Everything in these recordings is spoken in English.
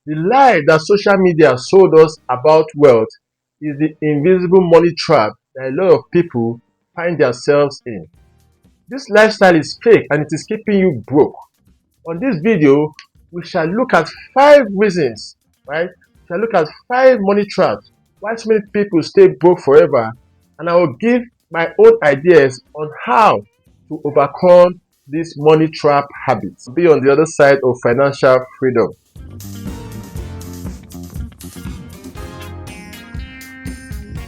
The lie that social media sold us about wealth is the invisible money trap that a lot of people find themselves in. This lifestyle is fake and it is keeping you broke. On this video, we shall look at 5 reasons, right? We shall look at 5 money traps, why so many people stay broke forever, and I will give my own ideas on how to overcome this money trap habits. Be on the other side of financial freedom.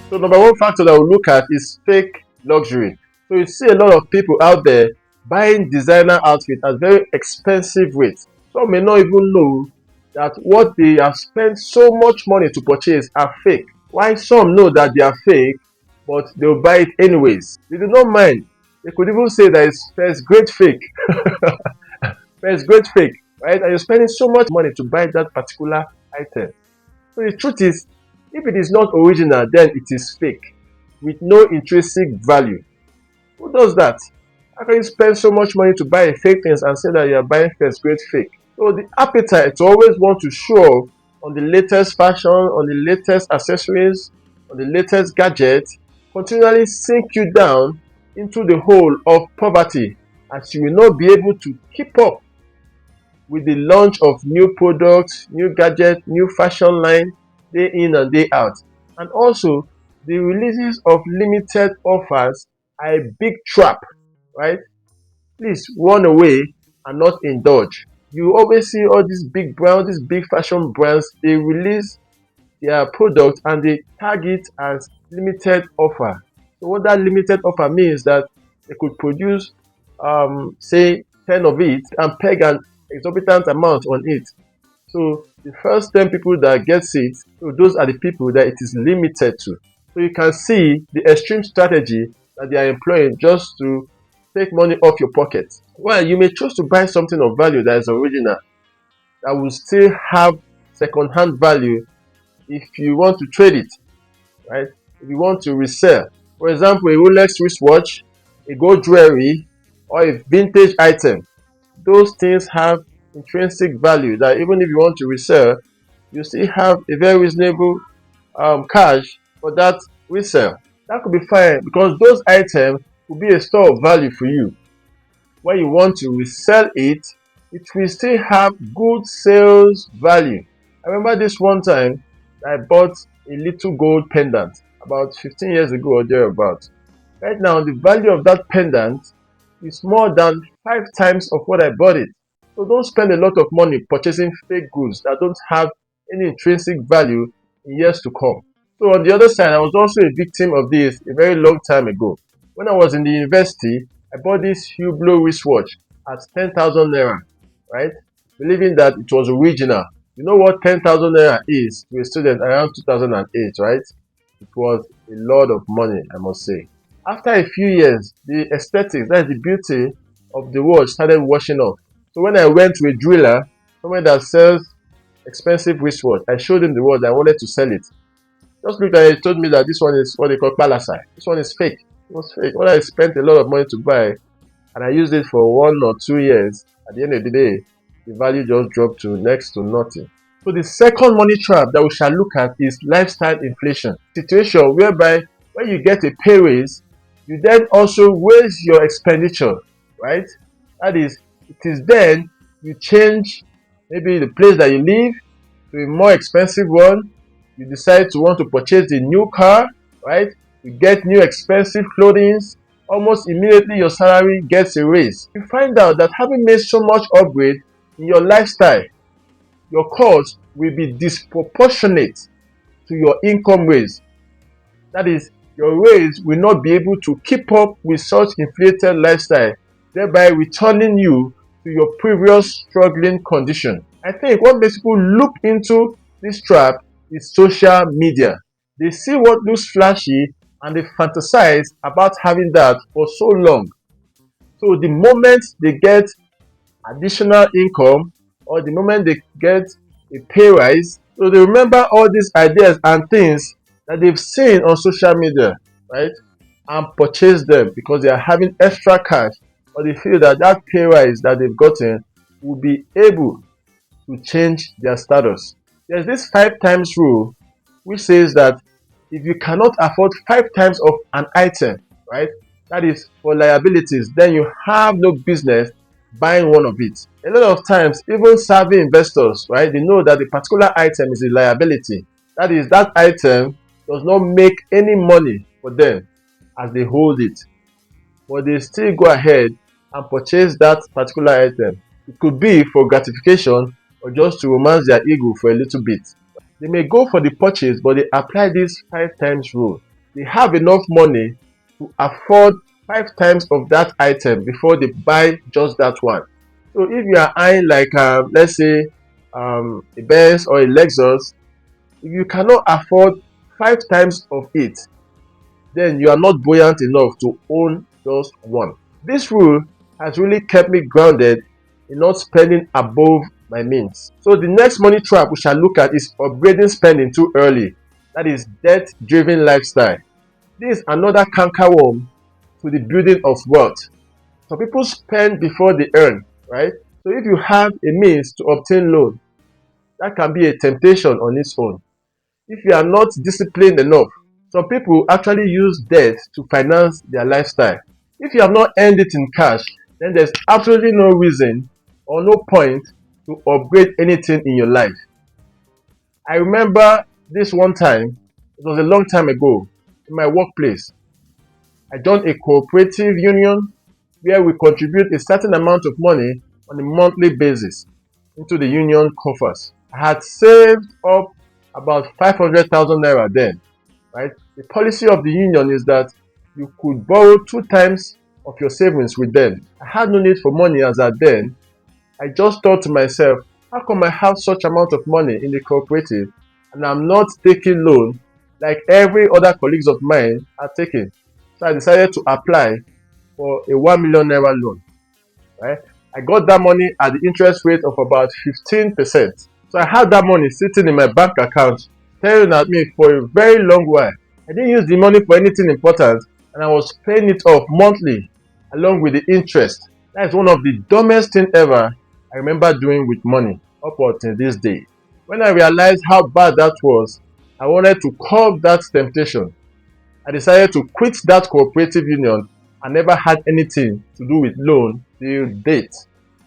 So number one factor that we'll look at is fake luxury. So you see a lot of people out there buying designer outfits at very expensive rates. Some may not even know that what they have spent so much money to purchase are fake. While some know that they are fake, but they'll buy it anyways. They do not mind. They could even say that it's first grade fake. First grade fake, right? And you're spending so much money to buy that particular item. So the truth is, if it is not original, then it is fake with no intrinsic value. Who does that? How can you spend so much money to buy fake things and say that you are buying first grade fake? So the appetite to always want to show off on the latest fashion, on the latest accessories, on the latest gadgets, continually sink you down into the hole of poverty, as you will not be able to keep up with the launch of new products, new gadgets, new fashion line day in and day out. And also, the releases of limited offers are a big trap, right? Please run away and not indulge. You always see all these big brands, these big fashion brands, they release their product and they tag it as limited offer. So what that limited offer means that they could produce say 10 of it and peg an exorbitant amount on it. So the first 10 people that gets it, so those are the people that it is limited to. So you can see the extreme strategy that they are employing just to take money off your pocket. Well, you may choose to buy something of value that is original, that will still have second-hand value if you want to trade it, right? If you want to resell. For example, a Rolex wristwatch, a gold jewelry, or a vintage item. Those things have intrinsic value that even if you want to resell, you still have a very reasonable cash for that resale. That could be fine because those items will be a store of value for you. When you want to resell it, it will still have good sales value. I remember this one time I bought a little gold pendant about 15 years ago or thereabout. Right now, the value of that pendant is more than 5 times of what I bought it. So don't spend a lot of money purchasing fake goods that don't have any intrinsic value in years to come. So on the other side, I was also a victim of this a very long time ago. When I was in the university, I bought this Hublot wristwatch at 10,000 naira, right? Believing that it was original. You know what 10,000 naira is to a student around 2008, right? It was a lot of money, I must say. After a few years, the aesthetics, that is the beauty of the watch, started washing off. So when I went to a jeweler, someone that sells expensive wristwatch, I showed him the watch. I wanted to sell it. Just looked at it, he told me that this one is what they call palasai. This one is fake. It was fake. When I spent a lot of money to buy, and I used it for 1 or 2 years, at the end of the day, the value just dropped to next to nothing. So the second money trap that we shall look at is lifestyle inflation. Situation whereby when you get a pay raise, you then also raise your expenditure, right? That is, it is then you change maybe the place that you live to a more expensive one. You decide to want to purchase a new car, right? You get new expensive clothing. Almost immediately your salary gets a raise. You find out that having made so much upgrade in your lifestyle, your cost will be disproportionate to your income raise. That is, your raise will not be able to keep up with such inflated lifestyle, thereby returning you to your previous struggling condition. I think what makes people look into this trap is social media. They see what looks flashy and they fantasize about having that for so long. So the moment they get additional income or the moment they get a pay rise, so they remember all these ideas and things that they've seen on social media, right? And purchase them because they are having extra cash, or they feel that that pay rise that they've gotten will be able to change their status. There's this 5 times rule, which says that if you cannot afford 5 times of an item, right, that is for liabilities, then you have no business buying one of it. A lot of times, even savvy investors, right, they know that the particular item is a liability. That is, that item does not make any money for them as they hold it, but they still go ahead and purchase that particular item. It could be for gratification or just to romance their ego for a little bit. They may go for the purchase, but they apply this 5 times rule. They have enough money to afford 5 times of that item before they buy just that one. So if you are eyeing like let's say a Benz or a Lexus, if you cannot afford 5 times of it, then you are not buoyant enough to own just one. This rule has really kept me grounded in not spending above my means. So the next money trap we shall look at is upgrading spending too early. That is debt-driven lifestyle. This is another cankerworm to the building of wealth. Some people spend before they earn, right? So if you have a means to obtain loan, that can be a temptation on its own. If you are not disciplined enough, some people actually use debt to finance their lifestyle. If you have not earned it in cash, then there's absolutely no reason or no point to upgrade anything in your life. I remember this one time, it was a long time ago, in my workplace. I joined a cooperative union where we contribute a certain amount of money on a monthly basis into the union coffers. I had saved up about 500,000 naira then, right? The policy of the union is that you could borrow 2 times of your savings with them. I had no need for money as at then. I just thought to myself, how come I have such amount of money in the cooperative and I'm not taking loan like every other colleagues of mine are taking? So I decided to apply for a 1 million naira loan, right? I got that money at the interest rate of about 15%. So I had that money sitting in my bank account staring at me for a very long while. I didn't use the money for anything important and I was paying it off monthly along with the interest. That is one of the dumbest things ever I remember doing with money up until this day. When I realized how bad that was, I wanted to curb that temptation. I decided to quit that cooperative union and never had anything to do with loan till date.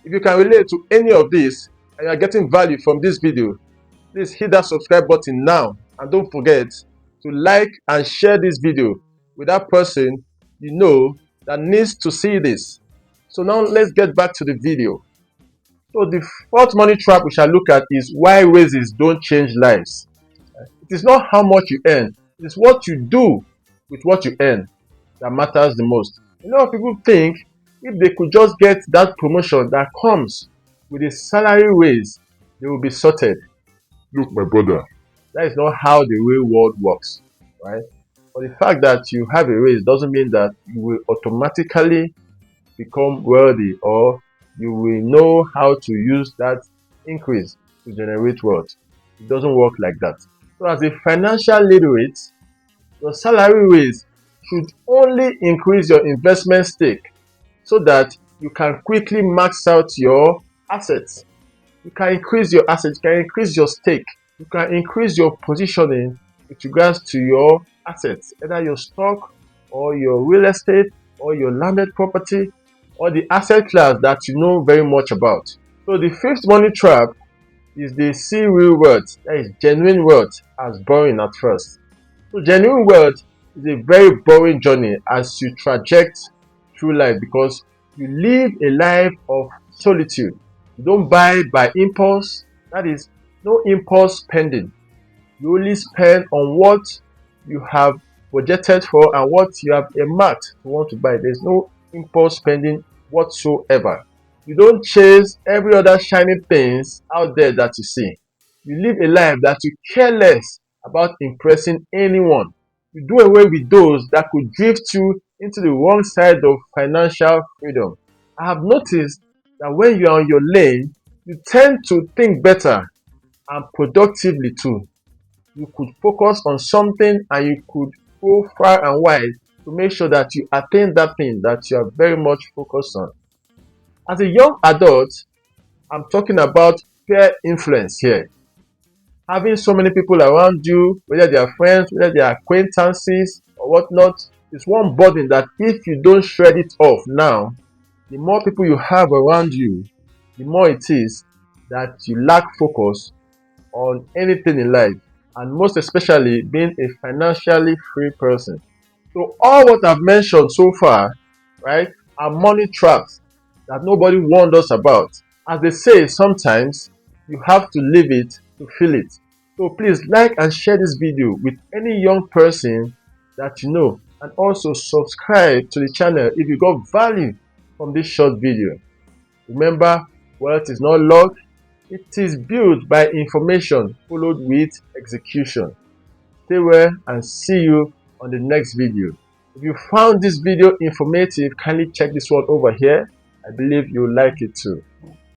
If you can relate to any of this and you are getting value from this video, please hit that subscribe button now and don't forget to like and share this video with that person you know that needs to see this. So now let's get back to the video. So the fourth money trap we shall look at is why raises don't change lives. It is not how much you earn, it is what you do with what you earn that matters the most. A lot of people think if they could just get that promotion that comes with a salary raise, they will be sorted. Look, my brother, that is not how the real world works, right? But the fact that you have a raise doesn't mean that you will automatically become wealthy or you will know how to use that increase to generate wealth. It doesn't work like that. So as a financial literate, your salary raise should only increase your investment stake so that you can quickly max out your assets. You can increase your assets, you can increase your stake, you can increase your positioning with regards to your assets, either your stock or your real estate or your landed property or the asset class that you know very much about. So the fifth money trap is the see real wealth, that is genuine wealth, as boring at first. So genuine wealth is a very boring journey as you traject through life because you live a life of solitude. You don't buy by impulse, that is no impulse spending. You only spend on what you have budgeted for and what you have earmarked to want to buy. There's no impulse spending whatsoever. You don't chase every other shiny things out there that you see. You live a life that you care less about impressing anyone. You do away with those that could drift you into the wrong side of financial freedom. I have noticed that when you are on your lane, you tend to think better and productively too. You could focus on something and you could go far and wide to make sure that you attain that thing that you are very much focused on. As a young adult, I'm talking about peer influence here. Having so many people around you, whether they are friends, whether they are acquaintances or whatnot, is one burden that if you don't shred it off now, the more people you have around you, the more it is that you lack focus on anything in life, and most especially being a financially free person. So all what I've mentioned so far, right, are money traps that nobody warned us about. As they say, sometimes you have to live it to feel it. So please like and share this video with any young person that you know, and also subscribe to the channel if you got value from this short video. Remember, wealth is not luck, it is built by information followed with execution. Stay well and see you on the next video. If you found this video informative, kindly check this one over here. I believe you'll like it too.